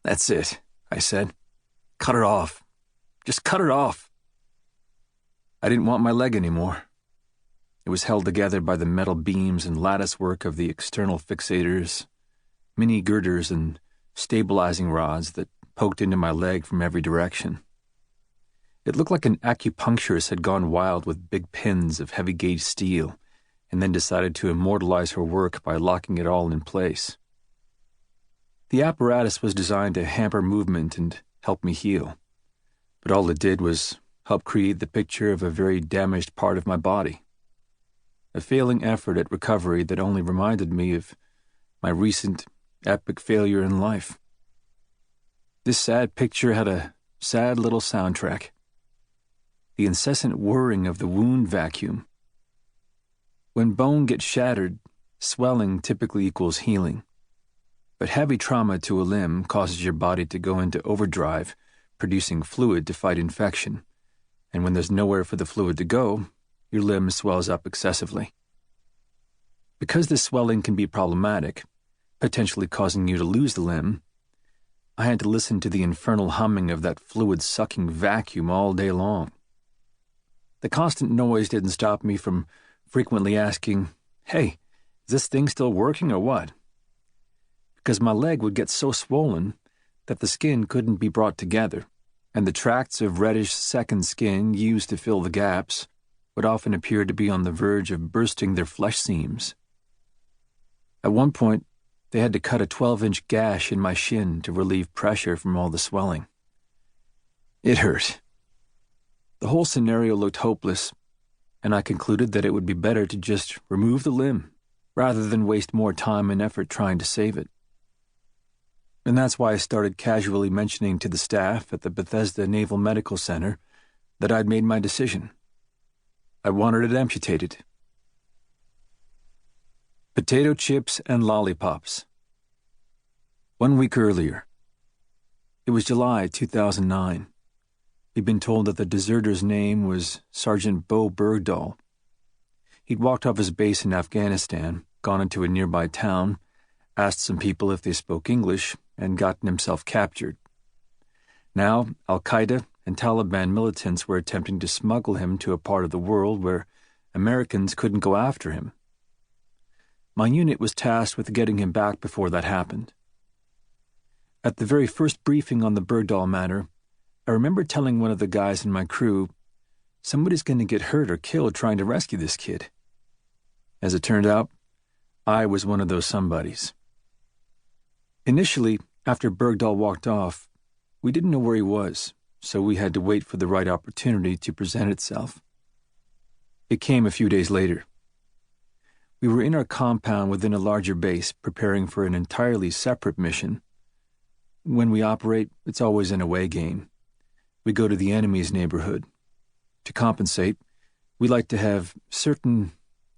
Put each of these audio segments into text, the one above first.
"That's it," I said. "Cut it off. Just cut it off." I didn't want my leg anymore. It was held together by the metal beams and lattice work of the external fixators, mini girders and stabilizing rods that poked into my leg from every direction. It looked like an acupuncturist had gone wild with big pins of heavy-gauge steel and then decided to immortalize her work by locking it all in place. The apparatus was designed to hamper movement and help me heal, but all it did was help create the picture of a very damaged part of my body. A failing effort at recovery that only reminded me of my recent epic failure in life. This sad picture had a sad little soundtrack. The incessant whirring of the wound vacuum. When bone gets shattered, swelling typically equals healing. But heavy trauma to a limb causes your body to go into overdrive, producing fluid to fight infection. And when there's nowhere for the fluid to go, your limb swells up excessively. Because this swelling can be problematic, potentially causing you to lose the limb, I had to listen to the infernal humming of that fluid-sucking vacuum all day long. The constant noise didn't stop me from frequently asking, "Hey, is this thing still working or what?" Because my leg would get so swollen that the skin couldn't be brought together, and the tracts of reddish second skin used to fill the gaps would often appear to be on the verge of bursting their flesh seams. At one point, they had to cut a 12-inch gash in my shin to relieve pressure from all the swelling. It hurt. The whole scenario looked hopeless, and I concluded that it would be better to just remove the limb rather than waste more time and effort trying to save it. And that's why I started casually mentioning to the staff at the Bethesda Naval Medical Center that I'd made my decision. I wanted it amputated. Potato chips and lollipops. 1 week earlier. It was July 2009. We'd been told that the deserter's name was Sergeant Bowe Bergdahl. He'd walked off his base in Afghanistan, gone into a nearby town, asked some people if they spoke English, and gotten himself captured. Now, Al-Qaida and Taliban militants were attempting to smuggle him to a part of the world where Americans couldn't go after him. My unit was tasked with getting him back before that happened. At the very first briefing on the Bergdahl matter, I remember telling one of the guys in my crew, "Somebody's going to get hurt or killed trying to rescue this kid." As it turned out, I was one of those somebodies. Initially, after Bergdahl walked off, we didn't know where he was, so we had to wait for the right opportunity to present itself. It came a few days later. We were in our compound within a larger base, preparing for an entirely separate mission. When we operate, it's always an away game. We go to the enemy's neighborhood. To compensate, we like to have certain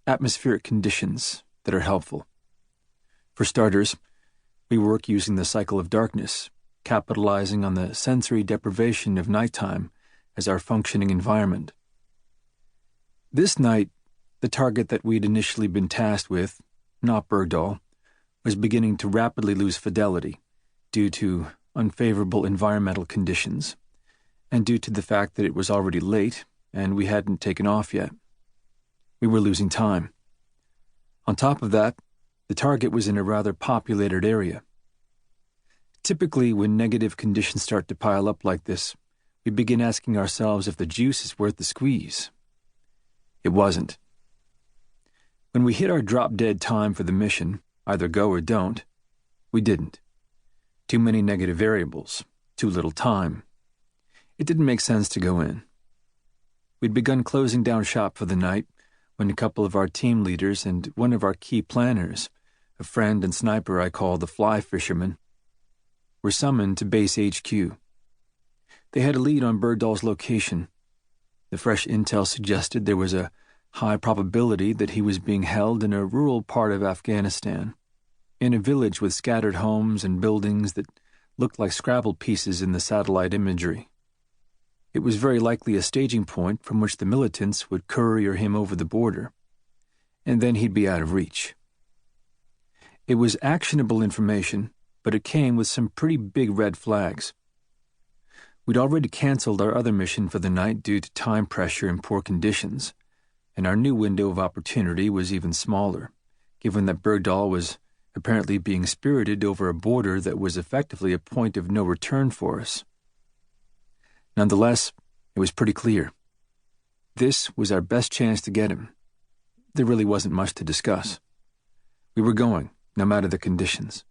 atmospheric conditions that are helpful. For starters, we work using the cycle of darkness, capitalizing on the sensory deprivation of nighttime as our functioning environment. This night, the target that we'd initially been tasked with, not Bergdahl, was beginning to rapidly lose fidelity due to unfavorable environmental conditions, and due to the fact that it was already late and we hadn't taken off yet. We were losing time. On top of that, the target was in a rather populated area. Typically, when negative conditions start to pile up like this, we begin asking ourselves if the juice is worth the squeeze. It wasn't. When we hit our drop-dead time for the mission, either go or don't, we didn't. Too many negative variables, too little time. It didn't make sense to go in. We'd begun closing down shop for the night when a couple of our team leaders and one of our key planners, a friend and sniper I call the fly fisherman, were summoned to base HQ. They had a lead on Bergdahl's location. The fresh intel suggested there was a high probability that he was being held in a rural part of Afghanistan, in a village with scattered homes and buildings that looked like Scrabble pieces in the satellite imagery. It was very likely a staging point from which the militants would courier him over the border, and then he'd be out of reach. It was actionable information, but it came with some pretty big red flags. We'd already canceled our other mission for the night due to time pressure and poor conditions, and our new window of opportunity was even smaller, given that Bergdahl was apparently being spirited over a border that was effectively a point of no return for us. Nonetheless, it was pretty clear. This was our best chance to get him. There really wasn't much to discuss. We were going, no matter the conditions.